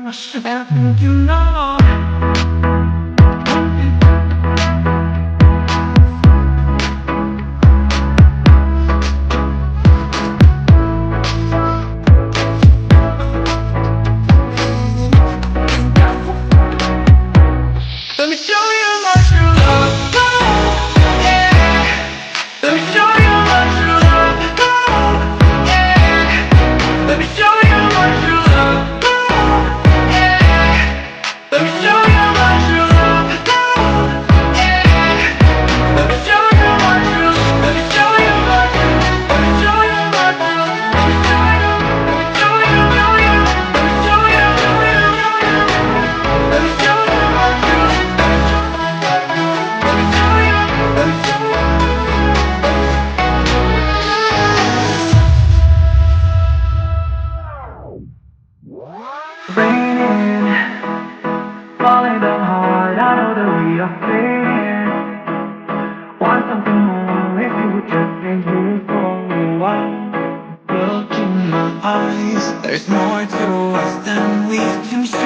And you know, let me show you my true love. Yeah. Let me show you my true love. Yeah. Let me show you my true love. Yeah. Let me show you my true love. Yeah. Let me show you my true. Let me show you my true. Let me show you my true. Let me show you. Let me show you. Let me show you. Let me show you my true. Let me show you. Let me show you. Raining, falling down hard. I know that we are fading. Want something more? If you would just stay here for a while. Look in my eyes. There's more to us than we can show.